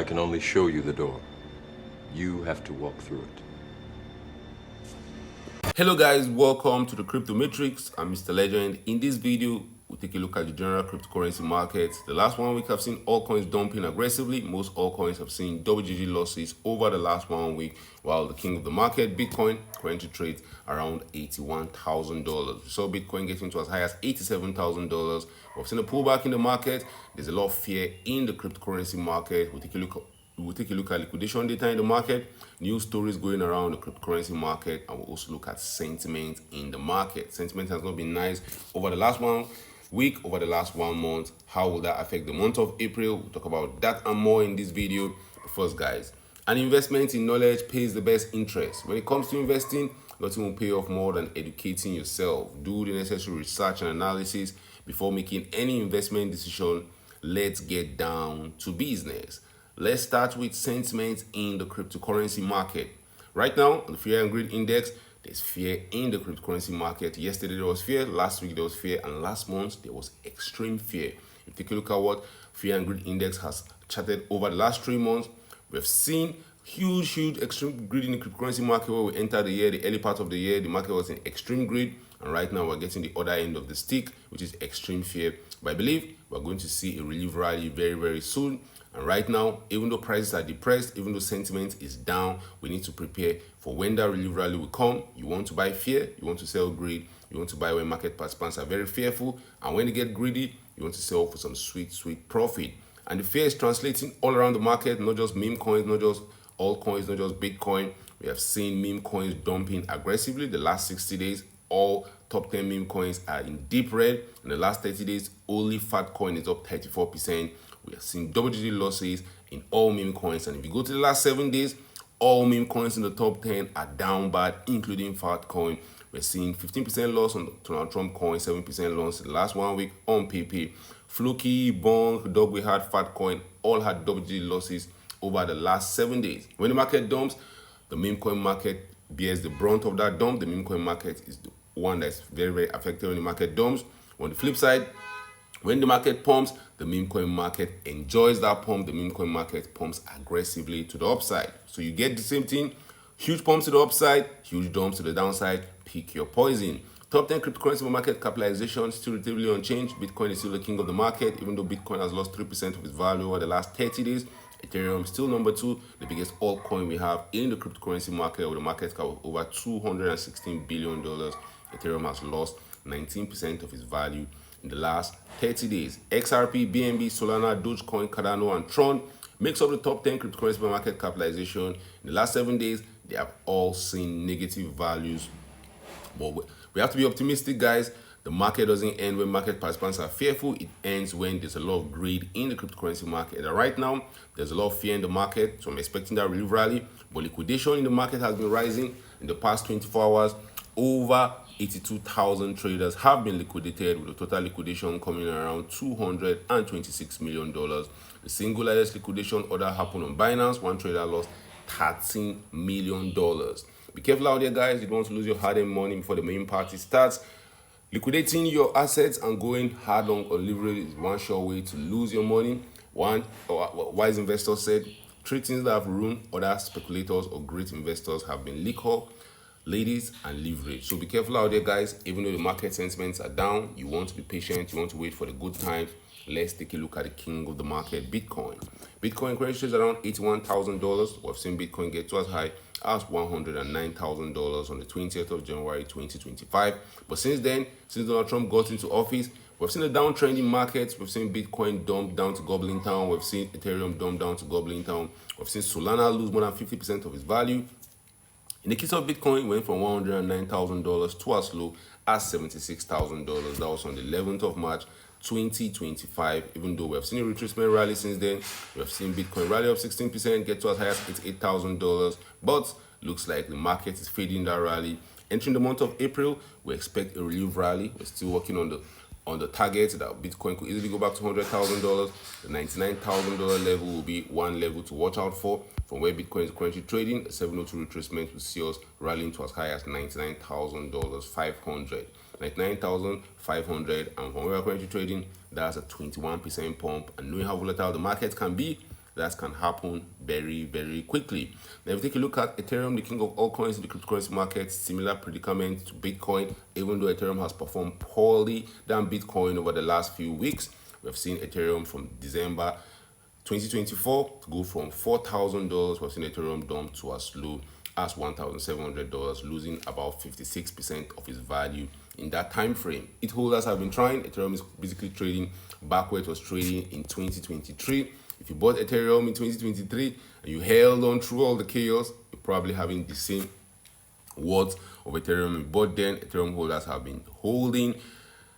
can only show you the door. You have to walk through it. Hello guys, welcome to the Crypto Matrix. I'm Mr. Legend. In this video, we'll take a look at the general cryptocurrency market. The last 1 week, I've seen altcoins dumping aggressively. Most altcoins have seen double-digit losses over the last 1 week, while the king of the market, Bitcoin, currently trades around $81,000. We saw Bitcoin getting to as high as $87,000. We've seen a pullback in the market. There's a lot of fear in the cryptocurrency market. We'll take a look at liquidation data in the market, news stories going around the cryptocurrency market, and we'll also look at sentiment in the market. Sentiment has not been nice over the last 1 week, over the last 1 month. How will that affect the month of April? We'll talk about that and more in this video. But first, guys, an investment in knowledge pays the best interest. When it comes to investing, nothing will pay off more than educating yourself. Do the necessary research and analysis before making any investment decision. Let's get down to business. Let's start with sentiment in the cryptocurrency market. Right now, on the Fear and Greed Index, there's fear in the cryptocurrency market. Yesterday there was fear, last week there was fear, and last month there was extreme fear. If you take a look at what Fear and Greed Index has charted over the last 3 months, we've seen huge extreme greed in the cryptocurrency market. Where we entered the year, the early part of the year, the market was in extreme greed, and right now we're getting the other end of the stick, which is extreme fear. But I believe we're going to see a relief rally very soon. And right now, even though prices are depressed, even though sentiment is down, we need to prepare for when that relief rally will come. You want to buy fear, you want to sell greed, you want to buy when market participants are very fearful, and when they get greedy, you want to sell for some sweet profit. And the fear is translating all around the market, not just meme coins, not just altcoins, not just Bitcoin. We have seen meme coins dumping aggressively the last 60 days. All top 10 meme coins are in deep red. In the last 30 days, only fat coin is up 34%. We have seen double-digit losses in all meme coins. And if you go to the last 7 days, all meme coins in the top 10 are down bad, including fat coin. We're seeing 15% loss on Donald Trump coin, 7% loss in the last 1 week on PP. Fluky, Bonk, Dogway had fat coin, all had double-digit losses over the last 7 days. When the market dumps, the meme coin market bears the brunt of that dump. The meme coin market is the one that's very affected when the market dumps. On the flip side, when the market pumps, the meme coin market enjoys that pump. The meme coin market pumps aggressively to the upside. So you get the same thing, huge pumps to the upside, huge dumps to the downside. Pick your poison. Top 10 cryptocurrency market capitalization still relatively unchanged. Bitcoin is still the king of the market, even though Bitcoin has lost 3% of its value over the last 30 days. Ethereum is still number 2, the biggest altcoin we have in the cryptocurrency market, with a market cap of over $216 billion. Ethereum has lost 19% of its value in the last 30 days. XRP, BNB, Solana, Dogecoin, Cardano, and Tron makes up the top 10 cryptocurrency market capitalization. In the last 7 days, they have all seen negative values. But we have to be optimistic, guys. The market doesn't end when market participants are fearful. It ends when there's a lot of greed in the cryptocurrency market. And right now, there's a lot of fear in the market, so I'm expecting that relief rally. But liquidation in the market has been rising. In the past 24 hours, over 82,000 traders have been liquidated, with a total liquidation coming around $226 million. The single largest liquidation order happened on Binance. One trader lost $13 million. Be careful out there, guys. You don't want to lose your hard-earned money before the main party starts. Liquidating your assets and going hard on leverage is one sure way to lose your money. One wise investor said, 3 things that have ruined other speculators or great investors have been liquor, ladies, and leverage. So be careful out there, guys. Even though the market sentiments are down, you want to be patient, you want to wait for the good times. Let's take a look at the king of the market, Bitcoin. Bitcoin currently trades around $81,000. We've seen Bitcoin get to as high as $109,000 on the 20th of January 2025. But since then, since Donald Trump got into office, we've seen a downtrend in markets. We've seen Bitcoin dump down to Goblin Town. We've seen Ethereum dump down to Goblin Town. We've seen Solana lose more than 50% of its value. In the case of Bitcoin, it went from $109,000 to as low as $76,000. That was on the 11th of March 2025. Even though we have seen a retracement rally since then, we have seen Bitcoin rally up 16%, get to as high as $88,000. But looks like the market is fading that rally. Entering the month of April, we expect a relief rally. We're still working on the target that Bitcoin could easily go back to $100,000. The $99,000 level will be one level to watch out for. From where Bitcoin is currently trading, a 702 retracement will see us rallying to as high as $99,500. 99,500, and from where we're currently trading, that's a 21% pump. And knowing how volatile the market can be, that can happen very, very quickly. Now, if you take a look at Ethereum, the king of all coins in the cryptocurrency market, similar predicament to Bitcoin, even though Ethereum has performed poorly than Bitcoin over the last few weeks. We've seen Ethereum from December 2024 to go from $4,000. We've seen Ethereum dump to as low as $1,700, losing about 56% of its value in that time frame. ETH holders have been trying. Ethereum is basically trading back where it was trading in 2023. If you bought Ethereum in 2023 and you held on through all the chaos, you're probably having the same worth of Ethereum you bought then. Ethereum holders have been holding.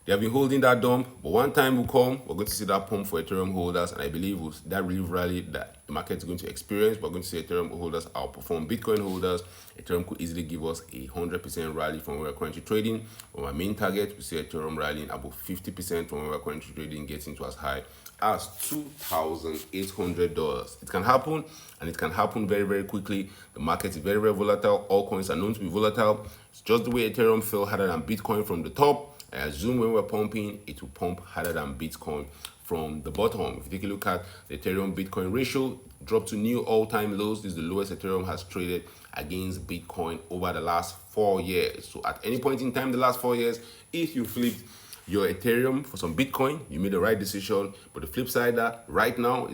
They have been holding that dump, but one time will come, we're going to see that pump for Ethereum holders, and I believe with that relief rally that the market is going to experience, we're going to see Ethereum holders outperform Bitcoin holders. Ethereum could easily give us a 100% rally from where we're currently trading. But my main target, we see Ethereum rallying about 50% from where we're currently trading, getting to as high as $2,800. It can happen, and it can happen very, very quickly. The market is very, very volatile. All coins are known to be volatile. It's just the way Ethereum fell harder than Bitcoin from the top. I assume when we're pumping, it will pump harder than Bitcoin from the bottom. If you take a look at the Ethereum Bitcoin ratio, dropped to new all-time lows. This is the lowest Ethereum has traded against Bitcoin over the last 4 years. So at any point in time, the last 4 years, if you flipped your Ethereum for some Bitcoin, you made the right decision. But the flip side, that right now,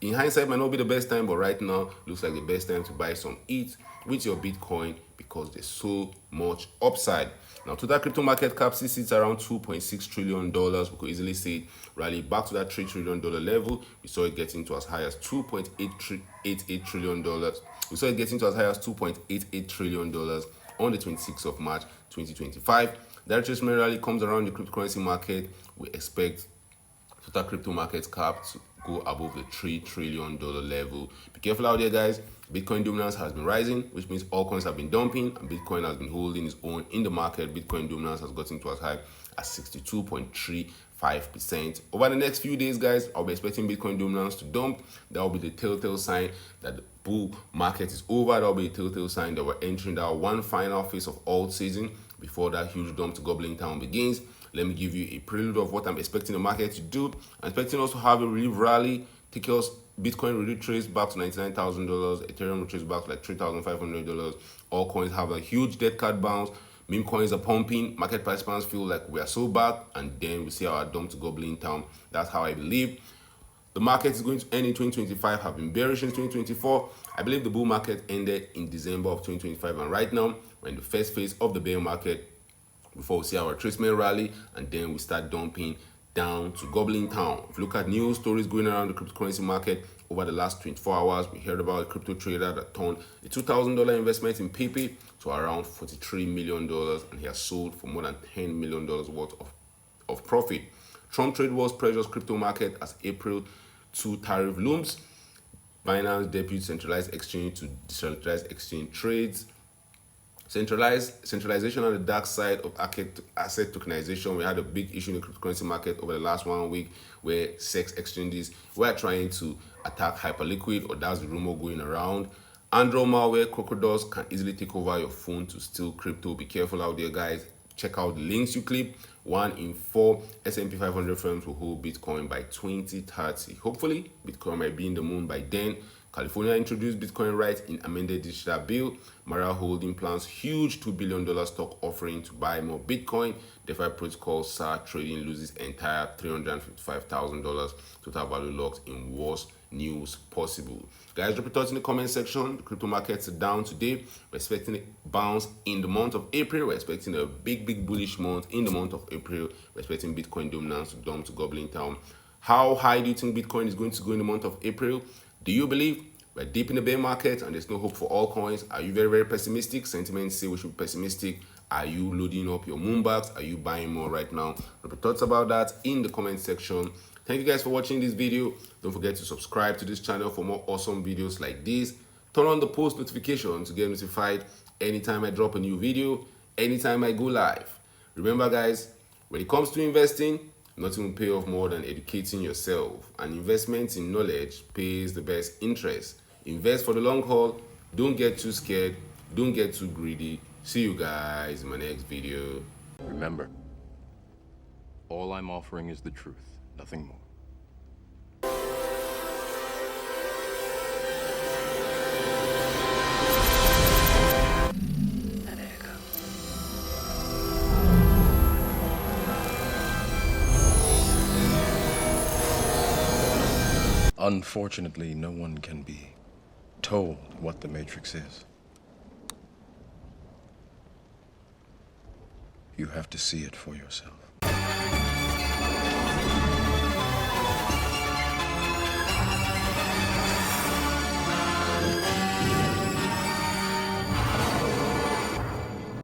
in hindsight, might not be the best time, but right now looks like the best time to buy some ETH with your Bitcoin because there's so much upside. Now, total crypto market cap sits around $2.6 trillion. We could easily see it rally back to that $3 trillion level. We saw it getting to as high as $2.88 trillion. We saw it getting to as high as $2.88 trillion on the 26th of March, 2025. That retracement rally comes around the cryptocurrency market. We expect total crypto market cap to go above the $3 trillion level. Be careful out there, guys. Bitcoin dominance has been rising, which means all coins have been dumping, and Bitcoin has been holding its own in the market. Bitcoin dominance has gotten to as high as 62.35%. Over the next few days, guys, I'll be expecting Bitcoin dominance to dump. That will be the telltale sign that the bull market is over. That will be the telltale sign that we're entering that one final phase of Altseason before that huge dump to Goblin Town begins. Let me give you a prelude of what I'm expecting the market to do. I'm expecting us to have a relief rally. Take us Bitcoin retrace back to $99,000. Ethereum retrace back to like $3,500. All coins have a huge dead cat bounce. Meme coins are pumping. Market participants feel like we are so bad, and then we see our dump to Goblin Town. That's how I believe the market is going to end in 2025. Have been bearish in 2024. I believe the bull market ended in December of 2025, and right now we're in the first phase of the bear market before we see our retracement rally, and then we start dumping down to Goblin Town. If you look at news stories going around the cryptocurrency market over the last 24 hours, we heard about a crypto trader that turned a $2,000 investment in PP to around $43 million, and he has sold for more than $10 million worth of profit. Trump trade wars pressures crypto market as April 2 tariff looms. Binance debuts centralized exchange to decentralized exchange trades. Centralization on the dark side of asset tokenization. We had a big issue in the cryptocurrency market over the last 1 week where sex exchanges were trying to attack Hyperliquid, or that's the rumor going around. Android malware, crocodiles can easily take over your phone to steal crypto. Be careful out there, guys. Check out the links you click. 1 in 4 S&P 500 firms will hold Bitcoin by 2030. Hopefully, Bitcoin might be in the moon by then. California introduced Bitcoin rights in amended digital bill. Mara Holding plans huge $2 billion stock offering to buy more Bitcoin. DeFi protocol SAR trading loses entire $355,000 total value locked in worst news possible. Guys, drop your thoughts in the comment section. The crypto markets are down today. We're expecting a bounce in the month of April. We're expecting a big bullish month in the month of April. We're expecting Bitcoin dominance to dump to Goblin Town. How high do you think Bitcoin is going to go in the month of April? Do you believe we're deep in the bear market and there's no hope for all coins? Are you very pessimistic? Sentiments say we should be pessimistic. Are you loading up your moonbags? Are you buying more right now? Drop your thoughts about that in the comment section. Thank you guys for watching this video. Don't forget to subscribe to this channel for more awesome videos like this. Turn on the post notification to get notified anytime I drop a new video, anytime I go live. Remember, guys, when it comes to investing, nothing will pay off more than educating yourself. And investment in knowledge pays the best interest. Invest for the long haul. Don't get too scared. Don't get too greedy. See you guys in my next video. Remember, all I'm offering is the truth, nothing more. Unfortunately, no one can be told what the Matrix is. You have to see it for yourself.